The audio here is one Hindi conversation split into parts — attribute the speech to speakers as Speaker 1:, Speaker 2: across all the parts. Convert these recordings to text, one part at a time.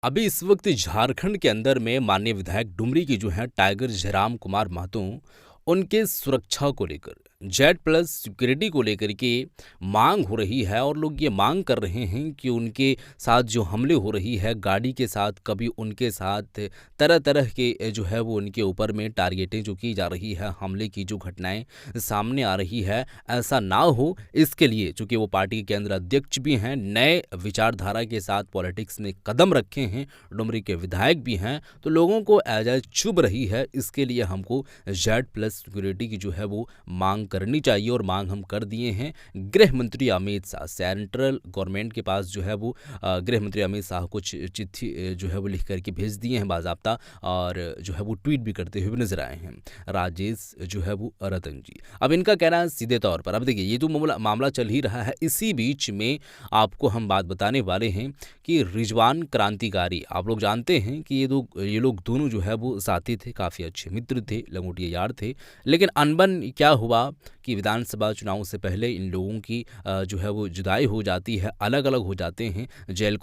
Speaker 1: अभी इस वक्त झारखंड के अंदर में माननीय विधायक डुमरी की जो है टाइगर जयराम कुमार महतो उनके सुरक्षा को लेकर जेड प्लस सिक्योरिटी को लेकर के मांग हो रही है और लोग ये मांग कर रहे हैं कि उनके साथ जो हमले हो रही है गाड़ी के साथ कभी उनके साथ तरह तरह के जो है वो उनके ऊपर में टारगेटें जो की जा रही है हमले की जो घटनाएं सामने आ रही है ऐसा ना हो इसके लिए चूंकि वो पार्टी के केंद्र अध्यक्ष भी हैं नए विचारधारा के साथ पॉलिटिक्स में कदम रखे हैं डुमरी के विधायक भी हैं तो लोगों को एजाज चुभ रही है इसके लिए हमको जेड प्लस सिक्योरिटी की जो है वो मांग करनी चाहिए और मांग हम कर दिए हैं गृह मंत्री अमित शाह सेंट्रल गवर्नमेंट के पास जो है वो गृह मंत्री अमित शाह को चिट्ठी जो है वो लिख करके भेज दिए हैं बाजाप्ता और जो है वो ट्वीट भी करते हुए नजर आए हैं राजेश जो है वो रतन जी। अब इनका कहना है सीधे तौर पर अब देखिए ये जो मामला चल ही रहा है इसी बीच में आपको हम बात बताने वाले हैं कि रिजवान क्रांतिकारी आप लोग जानते हैं कि ये लोग दोनों जो है वो साथी थे काफ़ी अच्छे मित्र थे लंगोटिया यार थे लेकिन अनबन क्या हुआ कि विधानसभा चुनाव से पहले इन लोगों की जो है वो जुदाई हो जाती है अलग अलग हो जाते हैं जेल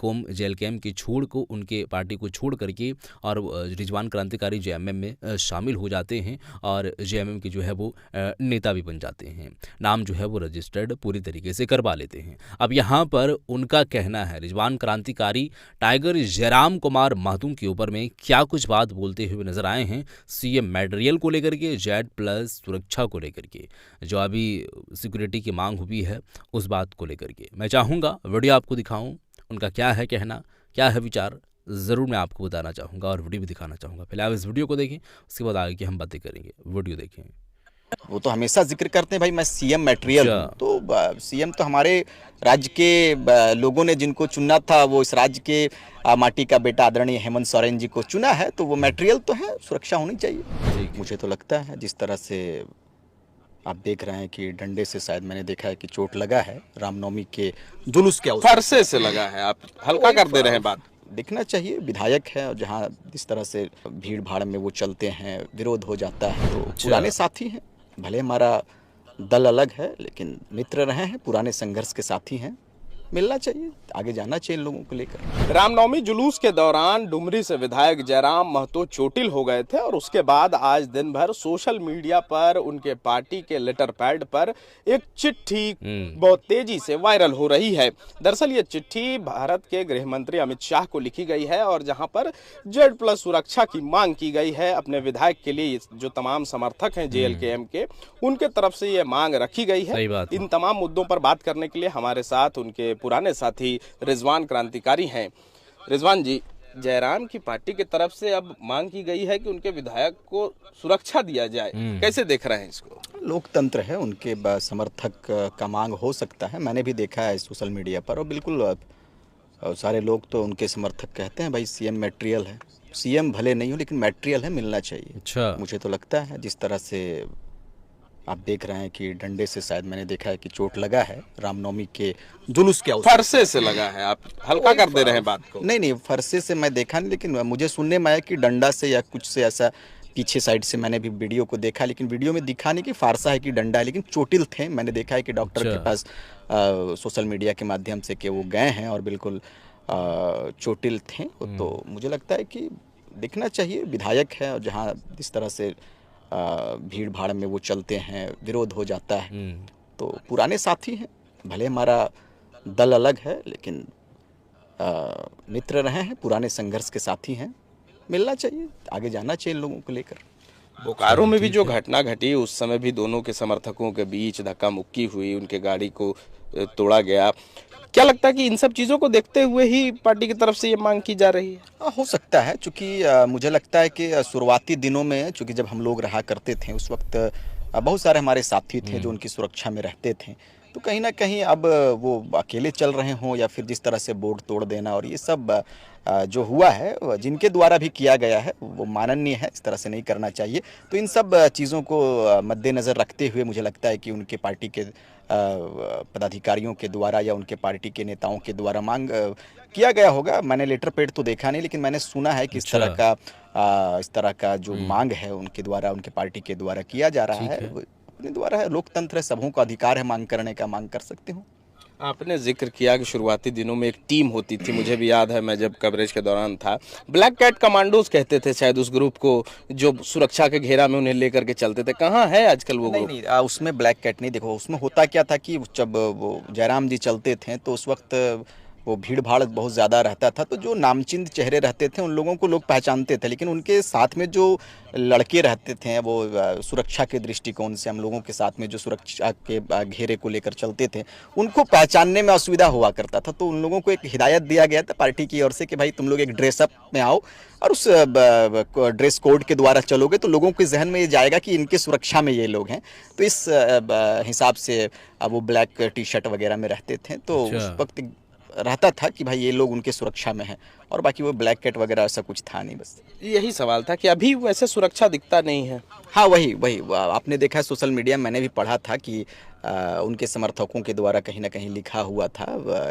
Speaker 1: कैम्प की छोड़ को उनके पार्टी को छोड़ करके और रिजवान क्रांतिकारी जेएमएम में शामिल हो जाते हैं और जेएमएम के जो है वो नेता भी बन जाते हैं नाम जो है वो रजिस्टर्ड पूरी तरीके से करवा लेते हैं। अब यहाँ पर उनका कहना है रिजवान क्रांतिकारी टाइगर जयराम कुमार महतो के ऊपर में क्या कुछ बात बोलते हुए नजर आए हैं सीएम मटेरियल को लेकर के जेड प्लस सुरक्षा को लेकर के जो अभी सिक्योरिटी की मांग हुई है उस बात को लेकर के मैं चाहूँगा वीडियो आपको दिखाऊं उनका क्या है कहना क्या है विचार ज़रूर मैं आपको बताना चाहूँगा और वीडियो भी दिखाना चाहूँगा। पहले आप इस वीडियो को देखें उसके बाद आगे की हम बातें करेंगे वीडियो देखें।
Speaker 2: वो तो हमेशा जिक्र करते हैं भाई मैं सीएम मटेरियल हूँ तो सीएम तो हमारे राज्य के लोगों ने जिनको चुना था वो इस राज्य के माटी का बेटा आदरणीय हेमंत सोरेन जी को चुना है तो वो मटेरियल तो है सुरक्षा होनी चाहिए। मुझे तो लगता है जिस तरह से आप देख रहे हैं कि डंडे से शायद मैंने देखा है कि चोट लगा है रामनवमी के जुलूस के अवसर
Speaker 3: फरसे से लगा है आप हल्का कर दे रहे हैं बात
Speaker 2: दिखना चाहिए विधायक है और जहाँ जिस तरह से भीड़ भाड़ में वो चलते हैं विरोध हो जाता है तो पुराने साथी हैं भले हमारा दल अलग है लेकिन मित्र रहे हैं पुराने संघर्ष के साथी हैं मिलना चाहिए आगे जाना चाहिए इन लोगों को लेकर।
Speaker 3: रामनवमी जुलूस के दौरान डुमरी से विधायक जयराम महतो चोटिल हो गए थे और उसके बाद आज दिन भर सोशल मीडिया पर उनके पार्टी के लेटर पैड पर एक चिट्ठी बहुत तेजी से वायरल हो रही है। दरअसल ये चिट्ठी भारत के गृह मंत्री अमित शाह को लिखी गई है और जहां पर जेड प्लस सुरक्षा की मांग की गई है अपने विधायक के लिए जो तमाम समर्थक हैं जेएलकेएम के उनके तरफ से ये मांग रखी गई है। इन तमाम मुद्दों पर बात करने के लिए हमारे साथ उनके पुराने साथी रिजवान क्रांतिकारी हैं। रिजवान जी जयराम की पार्टी की तरफ से अब मांग की गई है कि उनके विधायक को सुरक्षा दिया जाए कैसे देख रहे हैं इसको?
Speaker 2: लोकतंत्र है उनके समर्थक का मांग हो सकता है मैंने भी देखा है सोशल मीडिया पर और बिल्कुल सारे लोग तो उनके समर्थक कहते हैं भाई सीएम मटेरियल है सीएम भले नहीं हो लेकिन मटेरियल है मिलना चाहिए।
Speaker 1: अच्छा
Speaker 2: मुझे तो लगता है जिस तरह से आप देख रहे हैं कि डंडे से शायद मैंने देखा है कि चोट लगा है रामनवमी के जुलूस के अवसर
Speaker 3: फरसे से लगा है आप हल्का कर दे रहे हैं बात को।
Speaker 2: नहीं फरसे से मैं देखा नहीं लेकिन मुझे सुनने में आया कि डंडा से या कुछ से ऐसा पीछे साइड से मैंने भी वीडियो को देखा लेकिन वीडियो में दिखा नहीं कि फारसा है कि डंडा है लेकिन चोटिल थे मैंने देखा है कि डॉक्टर के पास सोशल मीडिया के माध्यम से कि वो गए हैं और बिल्कुल चोटिल थे तो मुझे लगता है कि दिखना चाहिए विधायक है और जहाँ जिस तरह से भीड़ भाड़ में वो चलते हैं विरोध हो जाता है तो पुराने साथी हैं भले हमारा दल अलग है लेकिन मित्र रहे हैं पुराने संघर्ष के साथी हैं मिलना चाहिए आगे जाना चाहिए इन लोगों को लेकर।
Speaker 3: बोकारो में भी जो घटना घटी उस समय भी दोनों के समर्थकों के बीच धक्का मुक्की हुई उनके गाड़ी को तोड़ा गया क्या लगता है कि इन सब चीज़ों को देखते हुए ही पार्टी की तरफ से ये मांग की जा रही है?
Speaker 2: हो सकता है क्योंकि मुझे लगता है कि शुरुआती दिनों में चूँकि जब हम लोग रहा करते थे उस वक्त बहुत सारे हमारे साथी थे जो उनकी सुरक्षा में रहते थे तो कहीं ना कहीं अब वो अकेले चल रहे हों या फिर जिस तरह से बोर्ड तोड़ देना और ये सब जो हुआ है जिनके द्वारा भी किया गया है वो माननीय है इस तरह से नहीं करना चाहिए तो इन सब चीज़ों को मद्देनज़र रखते हुए मुझे लगता है कि उनके पार्टी के पदाधिकारियों के द्वारा या उनके पार्टी के नेताओं के द्वारा मांग किया गया होगा। मैंने लेटर पैड तो देखा नहीं लेकिन मैंने सुना है कि इस तरह का जो मांग है उनके द्वारा उनके पार्टी के द्वारा किया जा रहा है अपने द्वारा है लोकतंत्र है सबों का अधिकार है मांग करने का मांग कर सकते हो।
Speaker 3: आपने जिक्र किया कि शुरुआती दिनों में एक टीम होती थी, मुझे भी याद है मैं जब कवरेज के दौरान था, ब्लैक कैट कमांडोज कहते थे शायद उस ग्रुप को, जो सुरक्षा के घेरा में उन्हें लेकर के चलते थे। कहाँ है आजकल वो
Speaker 2: नहीं
Speaker 3: ग्रुप?
Speaker 2: नहीं उसमें ब्लैक कैट नहीं, देखो उसमें होता क्या था कि जब वो जयराम जी चलते थे तो उस वक्त वो भीड़ भाड़ बहुत ज़्यादा रहता था, तो जो नामचीन चेहरे रहते थे उन लोगों को लोग पहचानते थे, लेकिन उनके साथ में जो लड़के रहते थे वो सुरक्षा के दृष्टिकोण से हम लोगों के साथ में जो सुरक्षा के घेरे को लेकर चलते थे उनको पहचानने में असुविधा हुआ करता था। तो उन लोगों को एक हिदायत दिया गया था पार्टी की ओर से कि भाई तुम लोग एक ड्रेसअप में आओ और उस ड्रेस कोड के द्वारा चलोगे तो लोगों के जहन में ये जाएगा कि इनके सुरक्षा में ये लोग हैं। तो इस हिसाब से वो ब्लैक टी शर्ट वगैरह में रहते थे, तो उस
Speaker 1: अच्छा।
Speaker 2: वक्त रहता था कि भाई ये लोग उनके सुरक्षा में हैं, और बाकी वो ब्लैक कैट वगैरह ऐसा कुछ था नहीं बस।
Speaker 3: यही सवाल था कि अभी वैसे सुरक्षा दिखता नहीं है।
Speaker 2: हाँ वही वही आपने देखा है सोशल मीडिया, मैंने भी पढ़ा था कि उनके समर्थकों के द्वारा कहीं ना कहीं लिखा हुआ था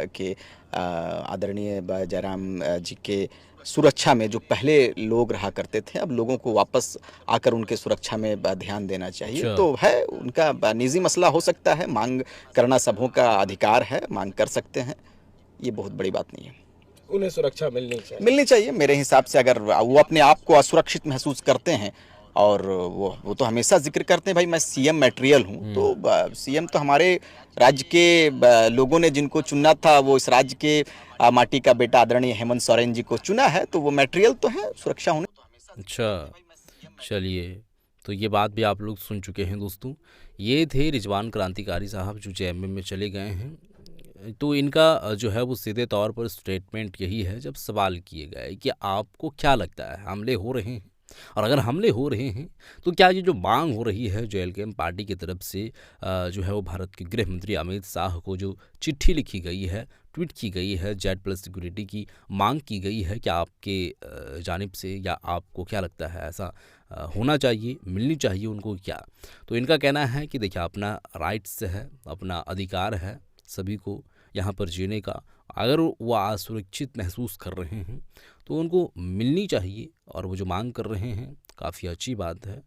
Speaker 2: कि आदरणीय जयराम जी के सुरक्षा में जो पहले लोग रहा करते थे अब लोगों को वापस आकर उनके सुरक्षा में ध्यान देना चाहिए।
Speaker 1: अच्छा।
Speaker 2: तो है उनका निजी मसला हो सकता है, मांग करना सबों का अधिकार है, मांग कर सकते हैं, ये बहुत बड़ी बात नहीं है।
Speaker 3: उन्हें सुरक्षा मिलनी
Speaker 2: चाहिए मेरे हिसाब से। अगर वो अपने आप को असुरक्षित महसूस करते हैं और वो तो हमेशा जिक्र करते हैं भाई मैं सीएम मटेरियल हूँ, तो सीएम तो हमारे राज्य के लोगों ने जिनको चुना था वो इस राज्य के माटी का बेटा आदरणीय हेमंत सोरेन जी को चुना है, तो वो मटेरियल तो है, सुरक्षा होने तो हमेशा।
Speaker 1: अच्छा, चलिए, तो ये बात भी आप लोग सुन चुके हैं दोस्तों। ये थे रिजवान क्रांतिकारी साहब जो जेएमएम में चले गए हैं। तो इनका जो है वो सीधे तौर पर स्टेटमेंट यही है, जब सवाल किए गए कि आपको क्या लगता है हमले हो रहे हैं, और अगर हमले हो रहे हैं तो क्या ये जो मांग हो रही है जो एलकेएम पार्टी की तरफ से जो है वो भारत के गृह मंत्री अमित शाह को जो चिट्ठी लिखी गई है, ट्वीट की गई है, जेड प्लस सिक्योरिटी की मांग की गई है, क्या आपके जानिब से या आपको क्या लगता है ऐसा होना चाहिए, मिलनी चाहिए उनको क्या? तो इनका कहना है कि देखिए अपना राइट्स है, अपना अधिकार है सभी को यहाँ पर जीने का। अगर वो असुरक्षित महसूस कर रहे हैं तो उनको मिलनी चाहिए, और वो जो मांग कर रहे हैं काफ़ी अच्छी बात है।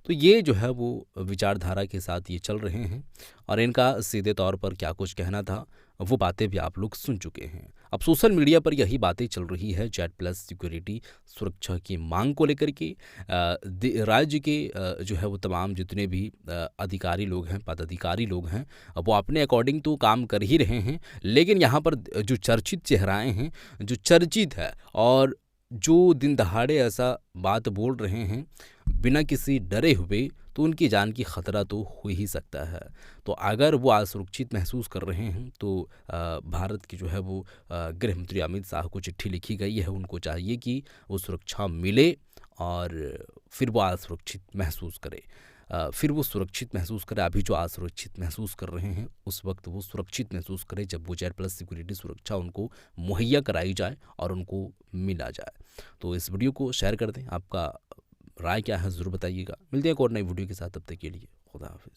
Speaker 1: तो ये जो है वो विचारधारा के साथ ये चल रहे हैं, और इनका सीधे तौर पर क्या कुछ कहना था वो बातें भी आप लोग सुन चुके हैं। अब सोशल मीडिया पर यही बातें चल रही है जेड प्लस सिक्योरिटी सुरक्षा की मांग को लेकर के। राज्य के जो है वो तमाम जितने भी अधिकारी लोग हैं, पदाधिकारी लोग हैं, वो अपने अकॉर्डिंग तो काम कर ही रहे हैं, लेकिन यहाँ पर जो चर्चित चेहराएं हैं, जो चर्चित है और जो दिन दहाड़े ऐसा बात बोल रहे हैं बिना किसी डरे हुए, तो उनकी जान की खतरा तो हो ही सकता है। तो अगर वो असुरक्षित महसूस कर रहे हैं तो भारत की जो है वो गृह मंत्री अमित शाह को चिट्ठी लिखी गई है, उनको चाहिए कि वो सुरक्षा मिले और फिर वो असुरक्षित महसूस करे, फिर वो सुरक्षित महसूस करे। अभी जो असुरक्षित महसूस कर रहे हैं उस वक्त वो सुरक्षित महसूस करे जब वो जेड प्लस सिक्योरिटी सुरक्षा उनको मुहैया कराई जाए और उनको मिला जाए। तो इस वीडियो को शेयर कर दें, आपका राय क्या है ज़रूर बताइएगा। मिलते हैं एक और नई वीडियो के साथ, तब तक के लिए खुदा हाफिज़।